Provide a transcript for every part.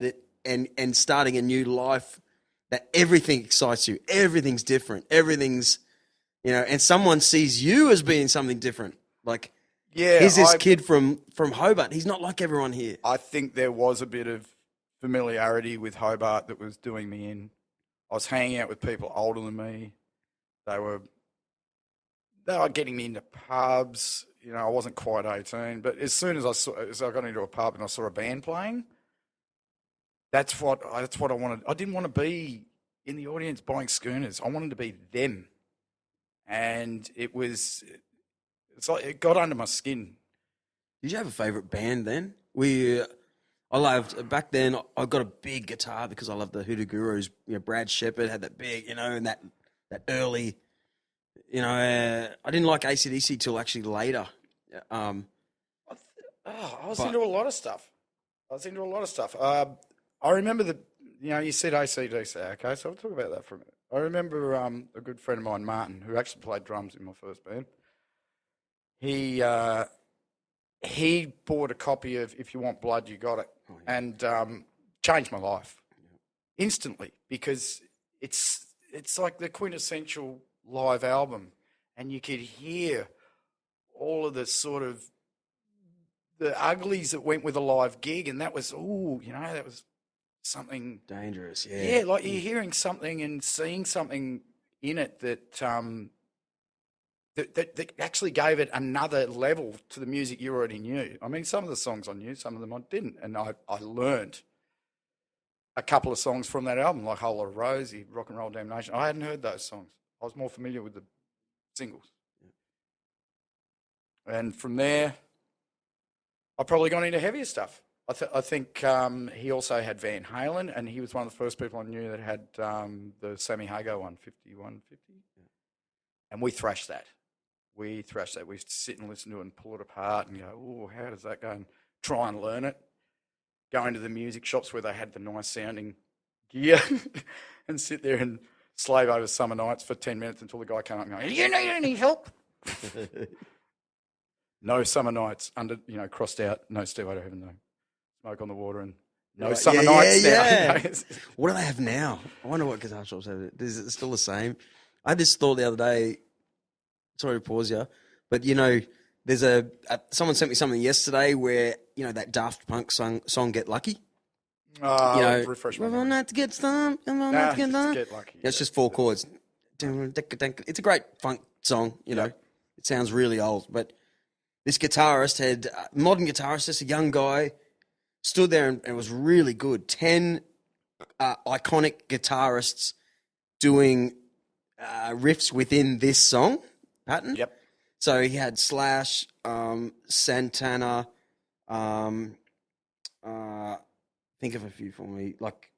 that and starting a new life, that everything excites you, everything's different, everything's, and someone sees you as being something different. Like, Yeah, here's this kid from Hobart. He's not like everyone here. I think there was a bit of familiarity with Hobart that was doing me in. I was hanging out with people older than me. They were getting me into pubs. I wasn't quite 18, but as soon as I got into a pub and I saw a band playing, that's what I wanted. I didn't want to be in the audience buying schooners. I wanted to be them, and it's like it got under my skin. Did you have a favourite band then? I loved, back then, I got a big guitar because I loved the Hoodoo Gurus. Brad Shepherd had that big, and that early, I didn't like AC/DC till actually later. I was into a lot of stuff. I remember you said AC/DC, okay, so I'll talk about that for a minute. I remember a good friend of mine, Martin, who actually played drums in my first band. He bought a copy of If You Want Blood, You Got It, and changed my life instantly, because it's like the quintessential live album, and you could hear all of the sort of the uglies that went with a live gig, and that was that was something dangerous. Yeah, like you're hearing something and seeing something in it that that actually gave it another level to the music you already knew. I mean, some of the songs I knew, some of them I didn't, and I learned a couple of songs from that album, like Whole Lot of Rosie, Rock and Roll Damnation. I hadn't heard those songs. I was more familiar with the singles. And from there, I probably got into heavier stuff. I think he also had Van Halen, and he was one of the first people I knew that had the Sammy Hagar 150. And we thrashed that. We used to sit and listen to it and pull it apart and go, oh, how does that go? And try and learn it. Go into the music shops where they had the nice sounding gear and sit there and slave over Summer Nights for 10 minutes until the guy came up and go, you need any help? No Summer Nights, crossed out, no Stairway to Heaven, no Smoke on the Water, and no Summer Nights now. Yeah. What do they have now? I wonder what guitar shops have. Is it still the same? I had this thought the other day. Sorry to pause you, but there's someone sent me something yesterday where that Daft Punk song "Get Lucky." Refresh my memory. Come on, not to get some. Come on, not to get some. Get Lucky. It's just 4 chords. It's a great funk song. It sounds really old, but this guitarist had modern guitarist, just a young guy, stood there and was really good. 10 iconic guitarists doing riffs within this song pattern. Yep. So he had Slash, Santana, think of a few for me, like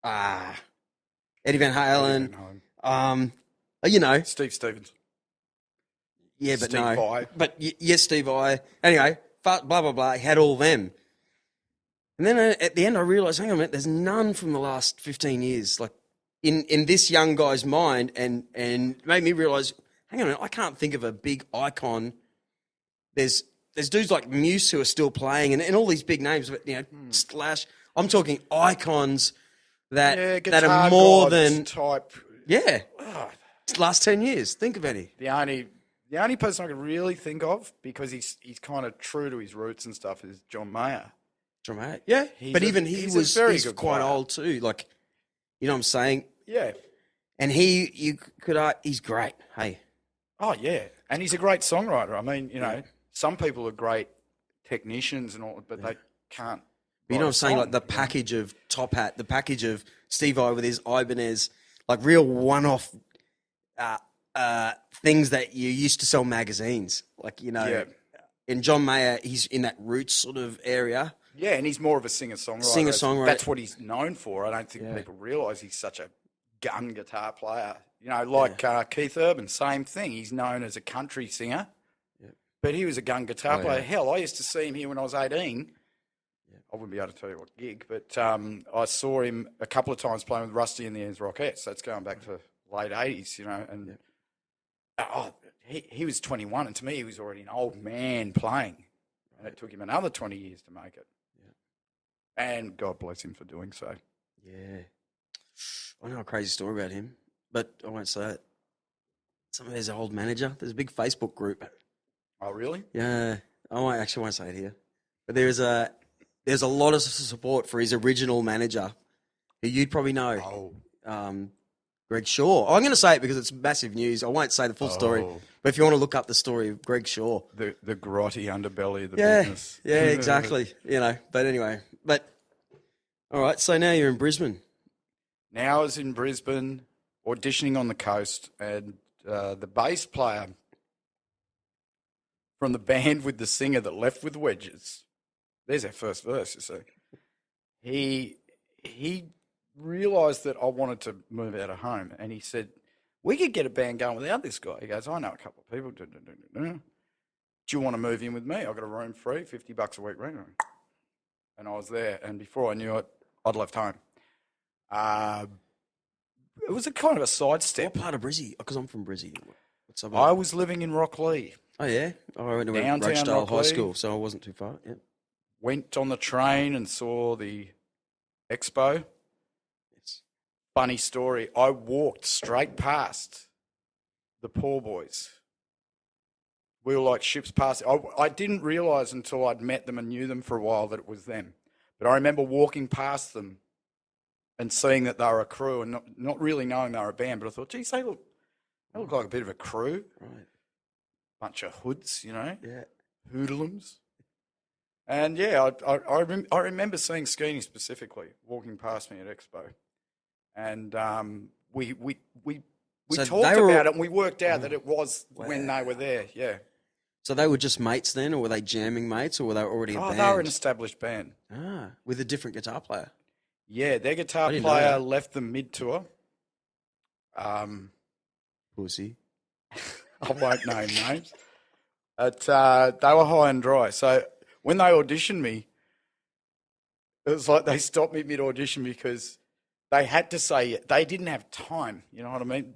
Eddie Van Halen. Steve Stevens. Yeah, but Steve no. Vai. But yes, Steve Vai. Anyway, blah, blah, blah. He had all them. And then at the end, I realised, hang on a minute, there's none from the last 15 years. Like, in this young guy's mind, and made me realise, hang on a minute, I can't think of a big icon. There's dudes like Muse who are still playing, and all these big names, but, Slash. I'm talking icons that are more than type. Yeah. Last 10 years. Think of any. The only person I can really think of, because he's kind of true to his roots and stuff, is John Mayer. John Mayer, yeah. But even he's quite old too. Like, you know what I'm saying? Yeah. And he's great. Hey. Oh yeah, and he's a great songwriter. I mean, some people are great technicians and all, but they can't. But you know what I'm saying? Like the package of Top Hat, the package of Steve Vai with his Ibanez, like real one-off things that you used to sell magazines. Like, in John Mayer, he's in that roots sort of area. Yeah, and he's more of a singer-songwriter. That's what he's known for. I don't think people realise he's such a gun guitar player. Keith Urban, same thing. He's known as a country singer, but he was a gun guitar player. Hell, I used to see him here when I was 18. I wouldn't be able to tell you what gig, but I saw him a couple of times playing with Rusty and the Airs Rockettes. That's going back to late 80s, and he was 21, and to me he was already an old man playing, and it took him another 20 years to make it. And God bless him for doing so. Yeah. I know a crazy story about him, but I won't say it. There's an old manager. There's a big Facebook group. Oh, really? Yeah. I won't say it here. But there's a lot of support for his original manager, who you'd probably know. Oh. Greg Shaw. I'm going to say it because it's massive news. I won't say the full story, but if you want to look up the story of Greg Shaw. The grotty underbelly of the business. Yeah, exactly. But anyway. But, all right, so now you're in Brisbane. Now I was in Brisbane, auditioning on the coast, and the bass player from the band with the singer that left with wedges, there's our first verse, you see. He realised that I wanted to move out of home, and he said, we could get a band going without this guy. He goes, I know a couple of people. Do you want to move in with me? I've got a room free, $50 a week rent. And I was there, and before I knew it, I'd left home. It was a kind of a sidestep. What part of Brizzy? Because I'm from Brizzy. I was living in Rocklea. Oh, yeah? I went to Downtown Rochdale High Rocklea. School, so I wasn't too far. Yeah. Went on the train and saw the expo. Yes. Funny story. I walked straight past the poor boys. We were like ships passing. I didn't realise until I'd met them and knew them for a while that it was them. But I remember walking past them and seeing that they were a crew and not really knowing they were a band. But I thought, geez, they look like a bit of a crew. Right. Bunch of hoods, Yeah. hoodlums. And yeah, I remember seeing Skeeny specifically walking past me at Expo, and we So talked they were- about it and we worked out that it was when they were there. Yeah. So they were just mates then, or were they jamming mates, or were they already a band? They were an established band. With a different guitar player. Yeah, their guitar didn't know player that. left them mid-tour. Pussy. I won't name names. But they were high and dry. So when they auditioned me, it was like they stopped me mid-audition because they had to say it. They didn't have time. You know what I mean?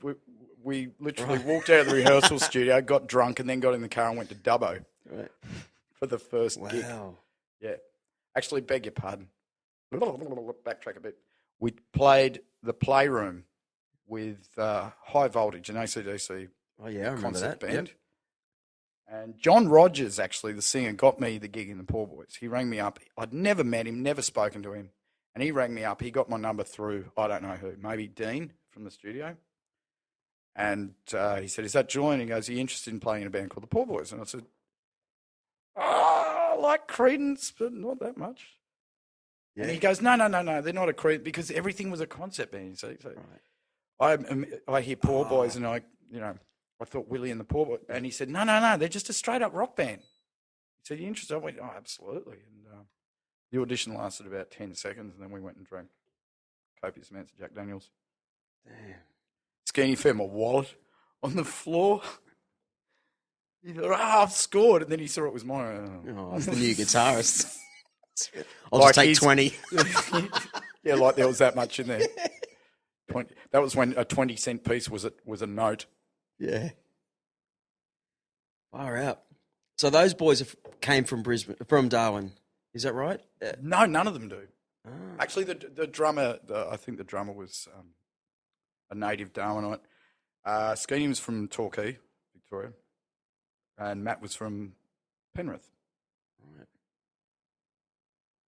We literally walked out of the rehearsal studio, got drunk, and then got in the car and went to Dubbo for the first gig. Wow. Yeah. Actually, beg your pardon. Backtrack a bit. We played the Playroom with High Voltage, an AC/DC Oh, yeah, I remember concert that. band. Yep. And John Rogers, actually, the singer, got me the gig in the Poor Boys. He rang me up. I'd never met him, never spoken to him. And he rang me up. He got my number through, I don't know who, maybe Dean from the studio. And he said, is that Julian? He goes, are you interested in playing in a band called the Poor Boys? And I said, I like Creedence, but not that much. Yeah. And he goes, no, they're not a Creedence, because everything was a concept band. So I hear Poor Boys, and I thought Willie and the Poor Boys. And he said, no, they're just a straight up rock band. He said, you interested? I went, oh, absolutely. And the audition lasted about 10 seconds, and then we went and drank copious amounts of Jack Daniels. Damn. Skeeny found my wallet on the floor. He thought, I've scored. And then he saw it was mine. Oh, it's the new guitarist. I'll Like just take he's- 20. Yeah, like there was that much in there. 20, that was when a 20-cent piece was a note. Yeah. Far out. So those boys came from Brisbane, from Darwin. Is that right? No, none of them do. Ah. Actually, the drummer, I think the drummer was a native Darwinite. Skeeny was from Torquay, Victoria, and Matt was from Penrith. Right.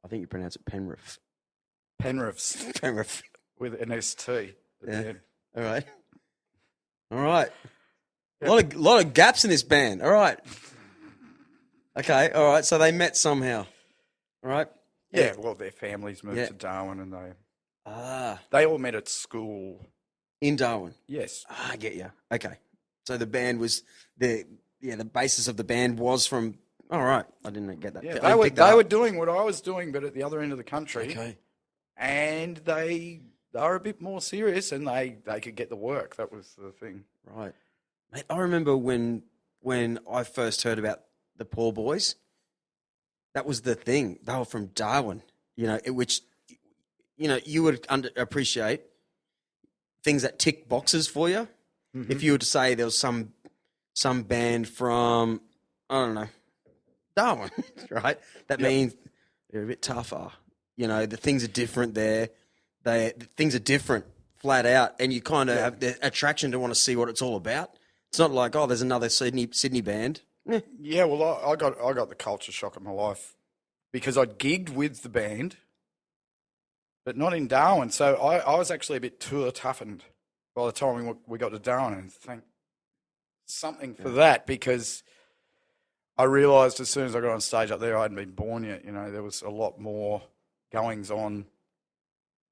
I think you pronounce it Penrith. Penriths Penrith. with an ST at the end. All right. All right. A lot of gaps in this band. All right. Okay. All right. So they met somehow. All right. Yeah, well, their families moved Yeah. to Darwin, and Ah, they all met at school. in Darwin. Yes. I get you. Okay. So the band was the basis of the band was from. All right. I didn't get that. Yeah, I they picked that were up. doing what I was doing, but at the other end of the country. Okay. And they are a bit more serious, and they could get the work. That was the thing. Right. Mate, I remember when I first heard about the Poor Boys, that was the thing. They were from Darwin, which, you would appreciate things that tick boxes for you. Mm-hmm. If you were to say there was some band from, I don't know, Darwin, right? That means they're a bit tougher. You know, the things are different there. Things are different, flat out, and you kind of have the attraction to want to see what it's all about. It's not like, oh, there's another Sydney band. Yeah, well, I got the culture shock of my life because I'd gigged with the band, but not in Darwin. So I was actually a bit tour toughened by the time we got to Darwin, and thank something for that, because I realised as soon as I got on stage up there, I hadn't been born yet. You know, there was a lot more goings on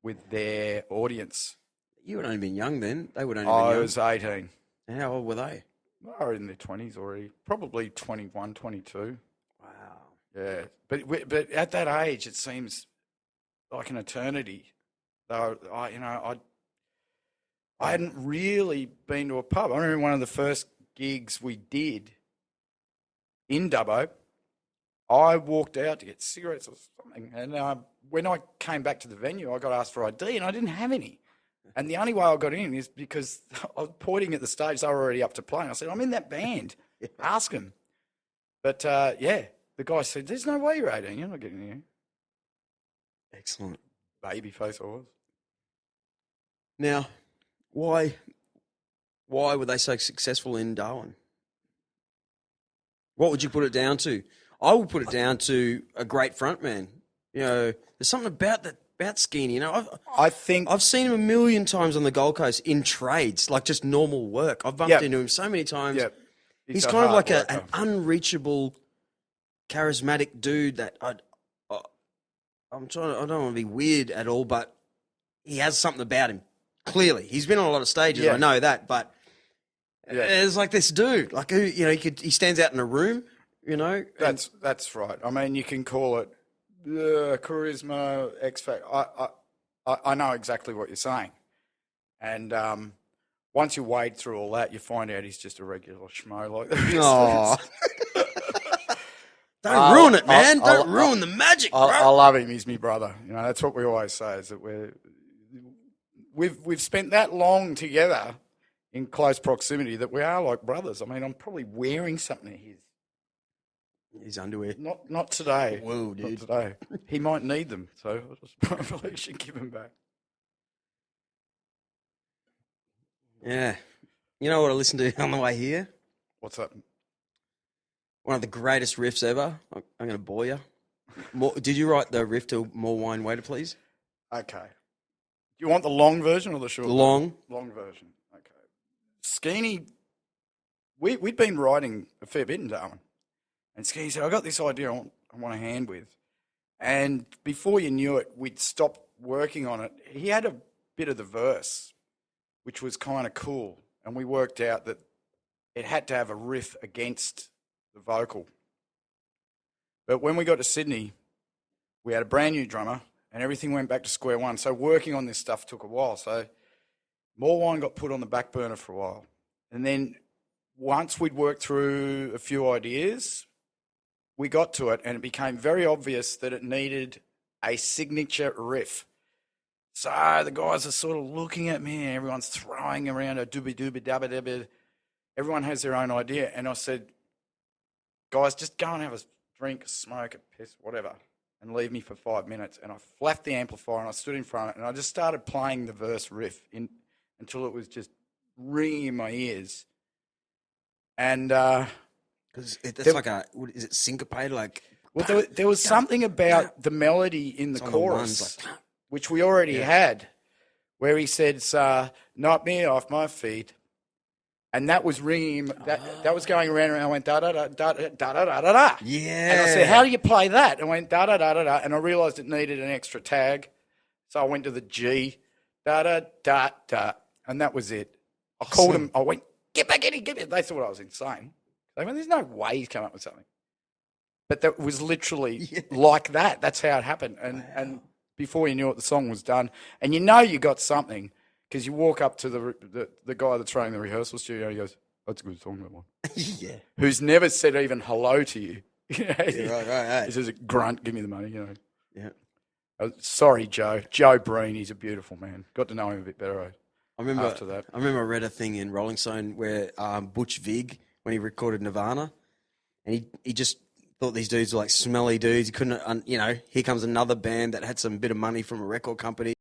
with their audience. You would only been young then. They would only been I young. was 18. And how old were they? They were in their 20s already, probably 21, 22. Wow. Yeah, but at that age, it seems like an eternity. Though I hadn't really been to a pub. I remember one of the first gigs we did in Dubbo. I walked out to get cigarettes or something, and when I came back to the venue, I got asked for ID, and I didn't have any. And the only way I got in is because I was pointing at the stage. They were already up to play. And I said, I'm in that band. Ask them. But, the guy said, there's no way you're 18. You're not getting in here. Excellent. Baby face I was. Now, why were they so successful in Darwin? What would you put it down to? I would put it down to a great frontman. You know, there's something about Skeeny. You know, I think I've seen him a million times on the Gold Coast in trades, like just normal work. I've bumped into him so many times. Yep. He's kind of like an unreachable, charismatic dude that I don't want to be weird at all, but he has something about him. Clearly, he's been on a lot of stages. I know that, but there's like this dude, like who, you know, he stands out in a room. You know, that's right. I mean, you can call it charisma, X factor. I know exactly what you're saying, and once you wade through all that, you find out he's just a regular schmo like the rest of us. Don't ruin it, man. Don't ruin the magic, bro. I love him. He's my brother. You know, that's what we always say, is that we've spent that long together in close proximity that we are like brothers. I mean, I'm probably wearing something of his. His underwear. Not today. Whoa, dude. Not today. He might need them, so I probably should give them back. Yeah. You know what I listened to on the way here? What's that? One of the greatest riffs ever. I'm going to bore you. Did you write the riff to More Wine Waiter, please? Okay. Do you want the long version or the short version? Long version. Okay. Skeeny, we'd been writing a fair bit in Darwin. And Skeeny said, I got this idea I want a hand with. And before you knew it, we'd stopped working on it. He had a bit of the verse, which was kind of cool. And we worked out that it had to have a riff against the vocal. But when we got to Sydney, we had a brand new drummer and everything went back to square one. So working on this stuff took a while. So More Wine got put on the back burner for a while. And then once we'd worked through a few ideas, we got to it and it became very obvious that it needed a signature riff. So the guys are sort of looking at me and everyone's throwing around a doobie-doobie-dabba-dabba. Everyone has their own idea. And I said, guys, just go and have a drink, a smoke, a piss, whatever, and leave me for 5 minutes. And I flapped the amplifier and I stood in front of it and I just started playing the verse riff until it was just ringing in my ears. And because it's like is it syncopated? Like, well, there was something about the melody in the chorus, which we already had, where he said, knock me off my feet. And that was ringing, that was going around and I went, da-da-da-da-da-da-da-da-da. Yeah. And I said, how do you play that? And I went, da-da-da-da-da. And I realised it needed an extra tag. So I went to the G, da-da-da-da. And that was it. I called him, I went, get back in here, get in. They thought I was insane. They went, there's no way he's come up with something. But that was literally like that. That's how it happened. And before you knew it, the song was done. And you know you got something. Because you walk up to the guy that's running the rehearsal studio and he goes, that's a good song, that one. Yeah. Who's never said even hello to you. Right. He says, grunt, give me the money, you know. Yeah. Sorry, Joe. Joe Breen, he's a beautiful man. Got to know him a bit better after that. I remember I read a thing in Rolling Stone where Butch Vig, when he recorded Nirvana, and he just thought these dudes were like smelly dudes. You couldn't, you know, here comes another band that had some bit of money from a record company.